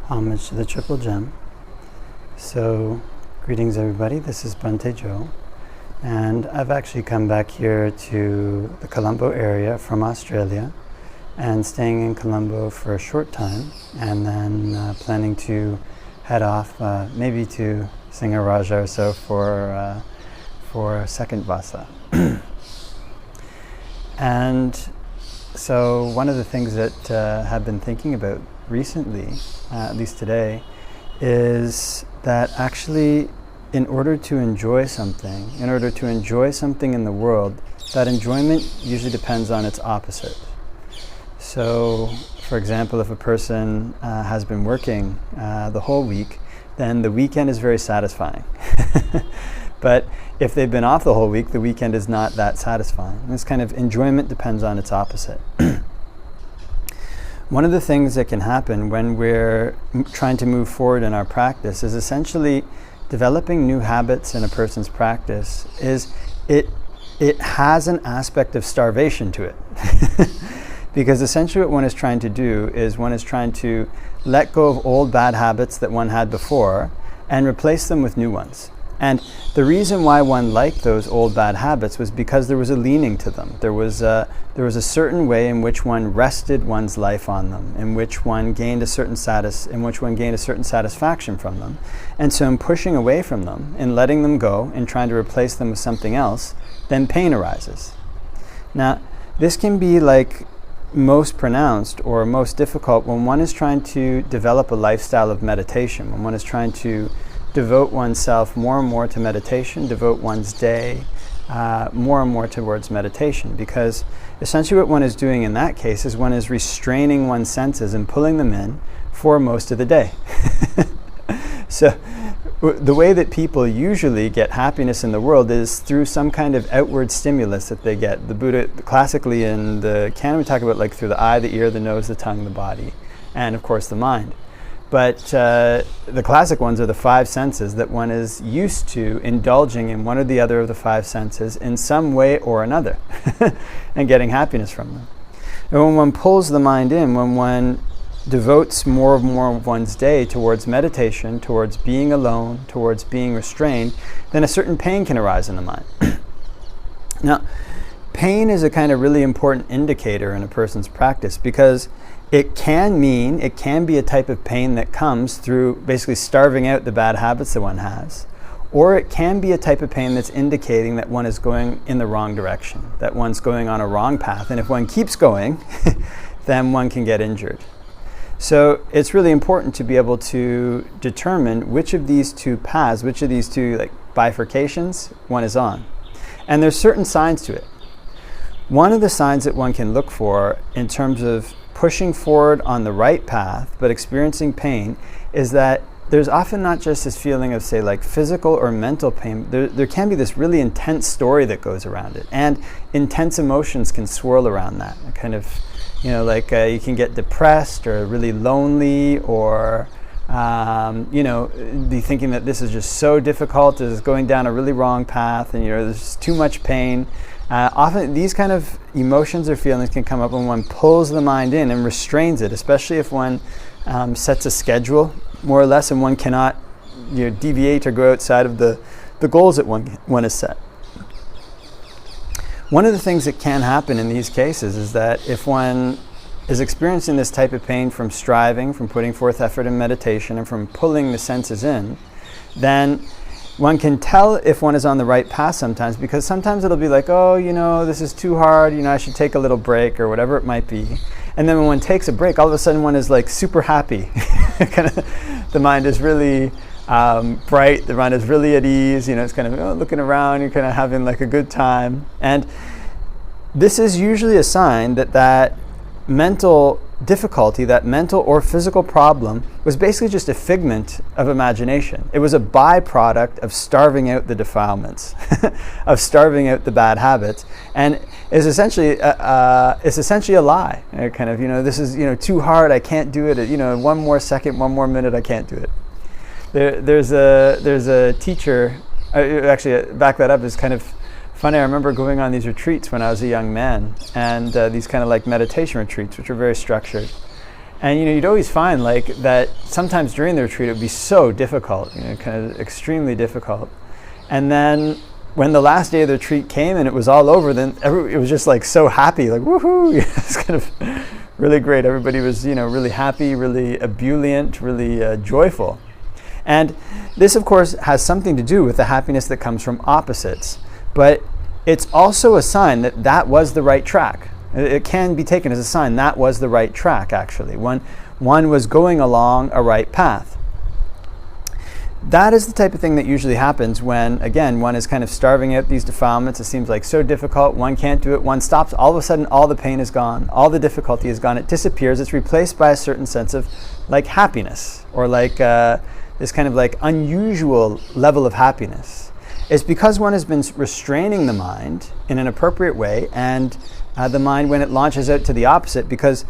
Homage to the Triple Gem. So, greetings everybody, this is Bhante Joe, and I've actually come back here to the Colombo area from Australia and staying in Colombo for a short time, and then planning to head off maybe to Singaraja or so for second Vasa. And so one of the things that I've been thinking about recently, at least today, is that actually in order to enjoy something in the world, that enjoyment usually depends on its opposite. So, for example, if a person has been working the whole week, then the weekend is very satisfying. But if they've been off the whole week, the weekend is not that satisfying. This kind of enjoyment depends on its opposite. One of the things that can happen when we're trying to move forward in our practice is essentially developing new habits in a person's practice is it has an aspect of starvation to it. Because essentially what one is trying to do is one is trying to let go of old bad habits that one had before and replace them with new ones. And the reason why one liked those old bad habits was because there was a leaning to them. There was a certain way in which one rested one's life on them, in which one gained a certain satisfaction from them. And so in pushing away from them, in letting them go, and trying to replace them with something else, then pain arises. Now, this can be like most pronounced or most difficult when one is trying to develop a lifestyle of meditation, when one is trying to devote oneself more and more to meditation, devote one's day more and more towards meditation. Because essentially what one is doing in that case is one is restraining one's senses and pulling them in for most of the day. So the way that people usually get happiness in the world is through some kind of outward stimulus that they get. The Buddha, classically in the canon, we talk about like through the eye, the ear, the nose, the tongue, the body, and of course the mind. But the classic ones are the five senses that one is used to indulging in one or the other of the five senses in some way or another and getting happiness from them. And when one pulls the mind in, when one devotes more of one's day towards meditation, towards being alone, towards being restrained, then a certain pain can arise in the mind. Now, pain is a kind of really important indicator in a person's practice because it can be a type of pain that comes through basically starving out the bad habits that one has. Or it can be a type of pain that's indicating that one is going in the wrong direction, that one's going on a wrong path. And if one keeps going, then one can get injured. So it's really important to be able to determine which of these two paths, which of these two like bifurcations one is on. And there's certain signs to it. One of the signs that one can look for in terms of pushing forward on the right path but experiencing pain is that there's often not just this feeling of, say, like physical or mental pain. There can be this really intense story that goes around it, and intense emotions can swirl around that. Kind of, you can get depressed or really lonely, or be thinking that this is just so difficult, this is going down a really wrong path, and there's too much pain. Often these kind of emotions or feelings can come up when one pulls the mind in and restrains it, especially if one sets a schedule, more or less, and one cannot deviate or go outside of the goals that one has set. One of the things that can happen in these cases is that if one is experiencing this type of pain from striving, from putting forth effort in meditation, and from pulling the senses in, then one can tell if one is on the right path sometimes, because sometimes it'll be like, this is too hard, I should take a little break, or whatever it might be. And then when one takes a break, all of a sudden one is like super happy. The mind is really bright, the mind is really at ease, it's kind of looking around, you're kind of having like a good time. And this is usually a sign that mental difficulty, that mental or physical problem, was basically just a figment of imagination. It was a byproduct of starving out the defilements, of starving out the bad habits, and is essentially a lie. This is too hard, I can't do it. One more second, one more minute, I can't do it. There's a teacher. Actually, back that up is kind of funny. I remember going on these retreats when I was a young man, and these kind of like meditation retreats, which were very structured. And you'd always find like that sometimes during the retreat it would be so difficult, kind of extremely difficult. And then when the last day of the retreat came and it was all over, then it was just like so happy, like woohoo! It's kind of really great. Everybody was really happy, really ebullient, really joyful. And this, of course, has something to do with the happiness that comes from opposites. But it's also a sign that that was the right track. It can be taken as a sign that was the right track, actually. One was going along a right path. That is the type of thing that usually happens when, again, one is kind of starving out these defilements. It seems like so difficult. One can't do it. One stops. All of a sudden, all the pain is gone. All the difficulty is gone. It disappears. It's replaced by a certain sense of like happiness, or like this kind of like unusual level of happiness. It's because one has been restraining the mind in an appropriate way, and the mind, when it launches out to the opposite, because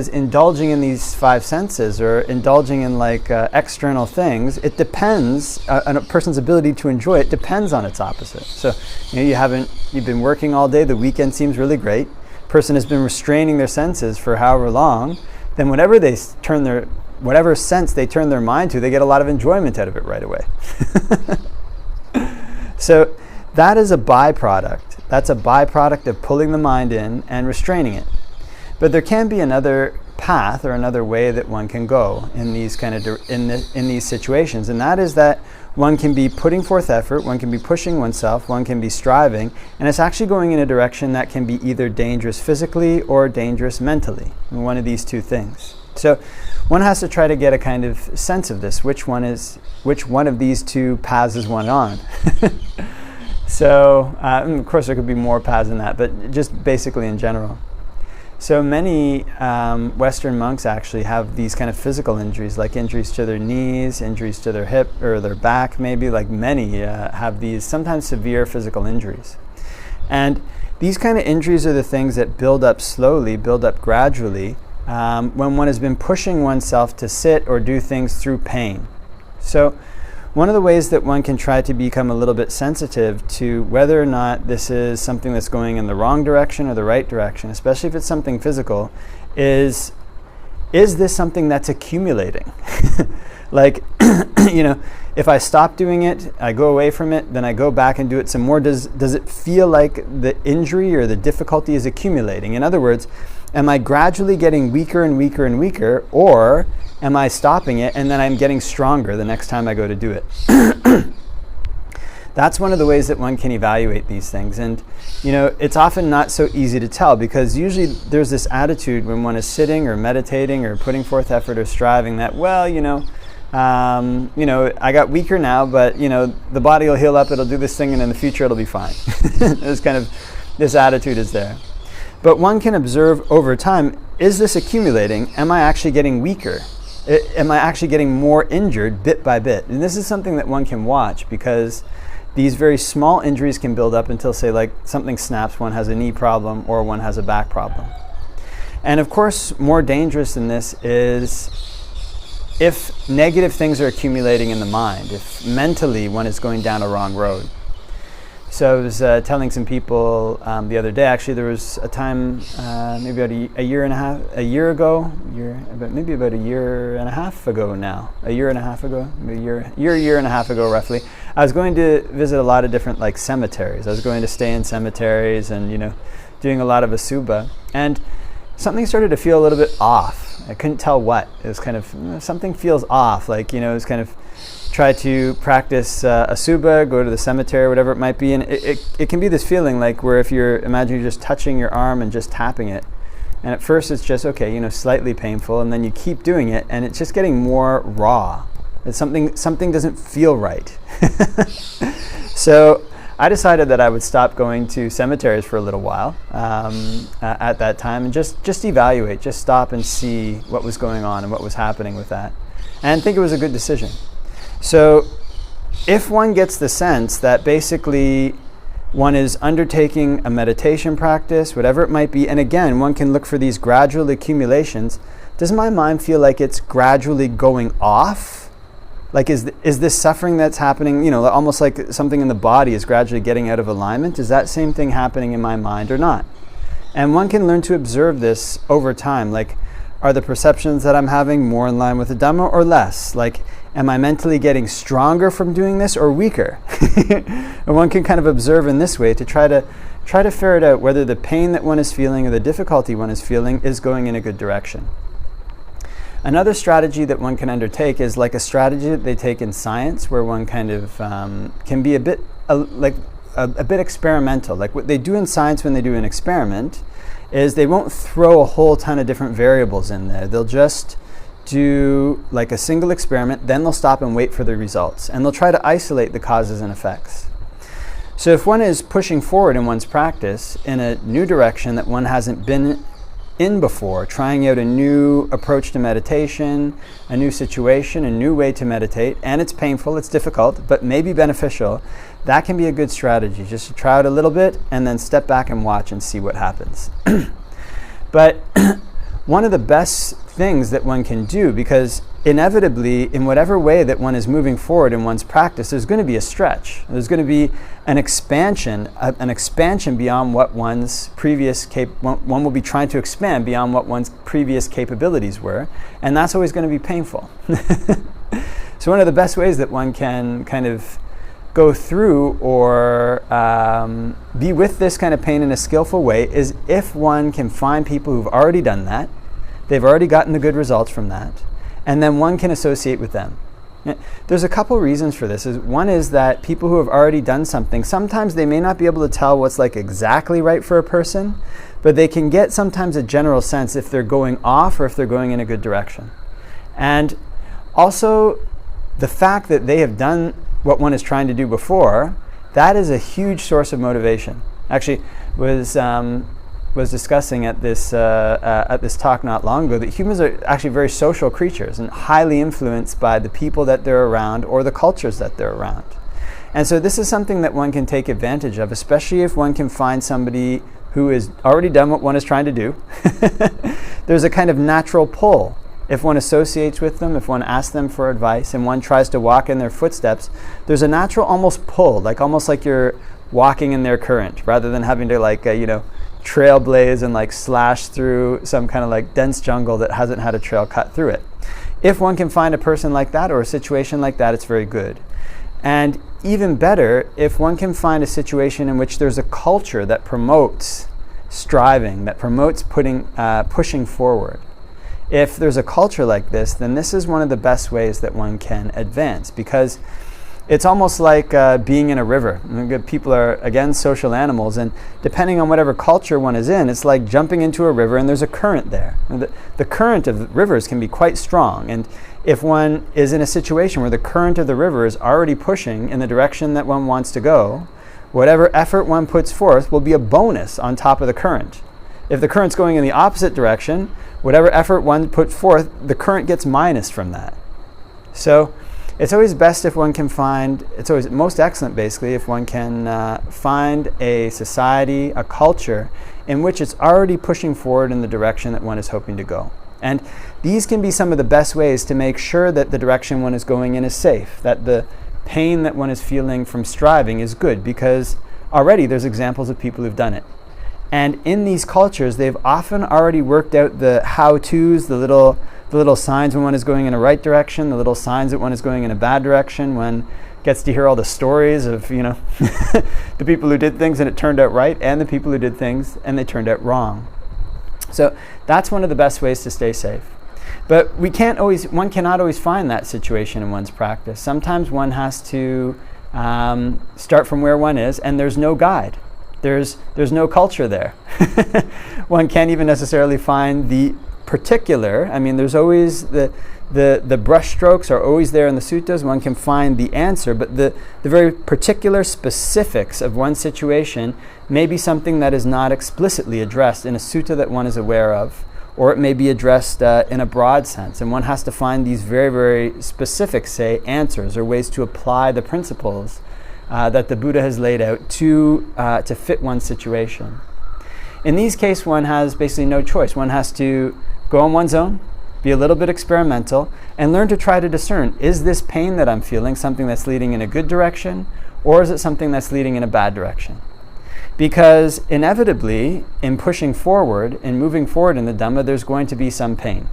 indulging in these five senses or indulging in like external things, it depends on a person's ability to enjoy it depends on its opposite. So you've been working all day, the weekend seems really great, person has been restraining their senses for however long, then whatever sense they turn their mind to, they get a lot of enjoyment out of it right away. So that is a byproduct. That's a byproduct of pulling the mind in and restraining it. But there can be another path or another way that one can go in these in these situations, and that is that one can be putting forth effort, one can be pushing oneself, one can be striving, and it's actually going in a direction that can be either dangerous physically or dangerous mentally, one of these two things. So one has to try to get a kind of sense of this, which one of these two paths is one on. So, of course there could be more paths than that, but just basically in general. So many Western monks actually have these kind of physical injuries, like injuries to their knees, injuries to their hip or their back maybe, like many have these sometimes severe physical injuries. And these kind of injuries are the things that build up slowly, build up gradually, when one has been pushing oneself to sit or do things through pain. So one of the ways that one can try to become a little bit sensitive to whether or not this is something that's going in the wrong direction or the right direction, especially if it's something physical, is this something that's accumulating? Like, if I stop doing it, I go away from it, then I go back and do it some more, does it feel like the injury or the difficulty is accumulating? In other words, am I gradually getting weaker and weaker and weaker, or am I stopping it and then I'm getting stronger the next time I go to do it? That's one of the ways that one can evaluate these things. And, it's often not so easy to tell, because usually there's this attitude when one is sitting or meditating or putting forth effort or striving that, I got weaker now, but, the body will heal up, it'll do this thing, and in the future it'll be fine. This attitude is there. But one can observe over time, is this accumulating? Am I actually getting weaker? Am I actually getting more injured bit by bit? And this is something that one can watch, because these very small injuries can build up until, say, like something snaps, one has a knee problem or one has a back problem. And of course, more dangerous than this is if negative things are accumulating in the mind, if mentally one is going down a wrong road. So I was telling some people the other day, actually there was a time, maybe about a year and a half ago roughly, I was going to visit a lot of different like cemeteries. I was going to stay in cemeteries and, doing a lot of asubha. And something started to feel a little bit off. I couldn't tell what. It was kind of, something feels off, like, it was kind of, try to practice asubha, go to the cemetery, whatever it might be, and it can be this feeling like where imagine you're just touching your arm and just tapping it, and at first it's just slightly painful, and then you keep doing it, and it's just getting more raw. It's something doesn't feel right. So I decided that I would stop going to cemeteries for a little while at that time, and just evaluate, just stop and see what was going on and what was happening with that, and I think it was a good decision. So if one gets the sense that basically one is undertaking a meditation practice, whatever it might be, and again, one can look for these gradual accumulations, does my mind feel like it's gradually going off? Like, is this suffering that's happening, almost like something in the body is gradually getting out of alignment? Is that same thing happening in my mind or not? And one can learn to observe this over time. Like, Are the perceptions that I'm having more in line with the Dhamma or less? Like, am I mentally getting stronger from doing this or weaker? And one can kind of observe in this way to try to ferret out whether the pain that one is feeling or the difficulty one is feeling is going in a good direction. Another strategy that one can undertake is like a strategy that they take in science, where one kind of can be a bit experimental. Like what they do in science when they do an experiment is they won't throw a whole ton of different variables in there. They'll just do like a single experiment, then they'll stop and wait for the results, and they'll try to isolate the causes and effects. So if one is pushing forward in one's practice in a new direction that one hasn't been in before, trying out a new approach to meditation, a new situation, a new way to meditate, and it's painful, it's difficult, but maybe beneficial, that can be a good strategy, just to try out a little bit and then step back and watch and see what happens. But one of the best things that one can do, because inevitably, in whatever way that one is moving forward in one's practice, there's going to be a stretch. There's going to be an expansion beyond what one's previous one will be trying to expand beyond what one's previous capabilities were, and that's always going to be painful. So one of the best ways that one can kind of go through or be with this kind of pain in a skillful way is if one can find people who've already done that, they've already gotten the good results from that, and then one can associate with them. There's a couple reasons for this. One is that people who have already done something, sometimes they may not be able to tell what's like exactly right for a person, but they can get sometimes a general sense if they're going off or if they're going in a good direction. And also the fact that they have done what one is trying to do before, that is a huge source of motivation. Actually, was discussing at this talk not long ago that humans are actually very social creatures and highly influenced by the people that they're around or the cultures that they're around. And so this is something that one can take advantage of, especially if one can find somebody who has already done what one is trying to do. There's a kind of natural pull. If one associates with them, if one asks them for advice and one tries to walk in their footsteps, there's a natural almost pull, almost like you're walking in their current, rather than having to trailblaze and slash through some kind of dense jungle that hasn't had a trail cut through it. If one can find a person like that or a situation like that, it's very good. And even better, if one can find a situation in which there's a culture that promotes striving, that promotes pushing forward. If there's a culture like this, then this is one of the best ways that one can advance, because it's almost like being in a river. People are, again, social animals, and depending on whatever culture one is in, it's like jumping into a river and there's a current there. And the current of rivers can be quite strong, and if one is in a situation where the current of the river is already pushing in the direction that one wants to go, whatever effort one puts forth will be a bonus on top of the current. If the current's going in the opposite direction, whatever effort one put forth, the current gets minus from that. So it's always best if one can find, it's always most excellent basically if one can find a society, a culture in which it's already pushing forward in the direction that one is hoping to go. And these can be some of the best ways to make sure that the direction one is going in is safe, that the pain that one is feeling from striving is good, because already there's examples of people who've done it. And in these cultures, they've often already worked out the how-tos, the little signs when one is going in a right direction, the little signs that one is going in a bad direction. One gets to hear all the stories of, the people who did things and it turned out right, and the people who did things and they turned out wrong. So that's one of the best ways to stay safe. But one cannot always find that situation in one's practice. Sometimes one has to start from where one is, and there's no guide. There's no culture there. One can't even necessarily find the particular. There's always the brush strokes are always there in the suttas. One can find the answer, but the very particular specifics of one situation may be something that is not explicitly addressed in a sutta that one is aware of, or it may be addressed in a broad sense, and one has to find these very, very specific, say, answers or ways to apply the principles that the Buddha has laid out to fit one's situation. In these cases, one has basically no choice. One has to go on one's own, be a little bit experimental, and learn to try to discern, is this pain that I'm feeling something that's leading in a good direction, or is it something that's leading in a bad direction? Because inevitably, in pushing forward, in moving forward in the Dhamma, there's going to be some pain.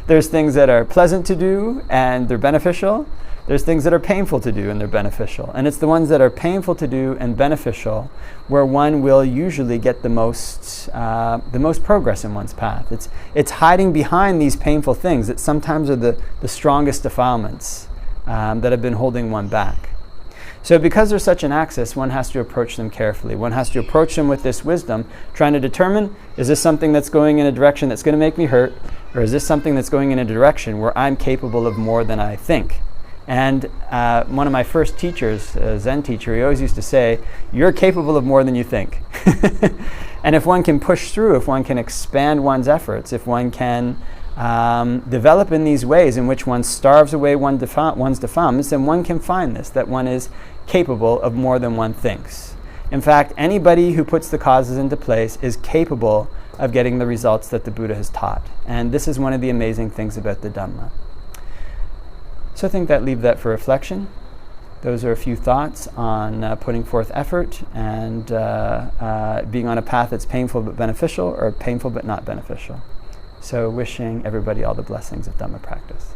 There's things that are pleasant to do and they're beneficial. There's things that are painful to do and they're beneficial. And it's the ones that are painful to do and beneficial where one will usually get the most progress in one's path. It's hiding behind these painful things that sometimes are the strongest defilements that have been holding one back. So because there's such an axis, one has to approach them carefully. One has to approach them with this wisdom, trying to determine, is this something that's going in a direction that's going to make me hurt, or is this something that's going in a direction where I'm capable of more than I think? And one of my first teachers, a Zen teacher, he always used to say, you're capable of more than you think. And if one can push through, if one can expand one's efforts, if one can develop in these ways in which one starves away one's defilements, then one can find this, that one is capable of more than one thinks. In fact, anybody who puts the causes into place is capable of getting the results that the Buddha has taught. And this is one of the amazing things about the Dhamma. So I think leave that for reflection. Those are a few thoughts on putting forth effort and being on a path that's painful but beneficial, or painful but not beneficial. So wishing everybody all the blessings of Dhamma practice.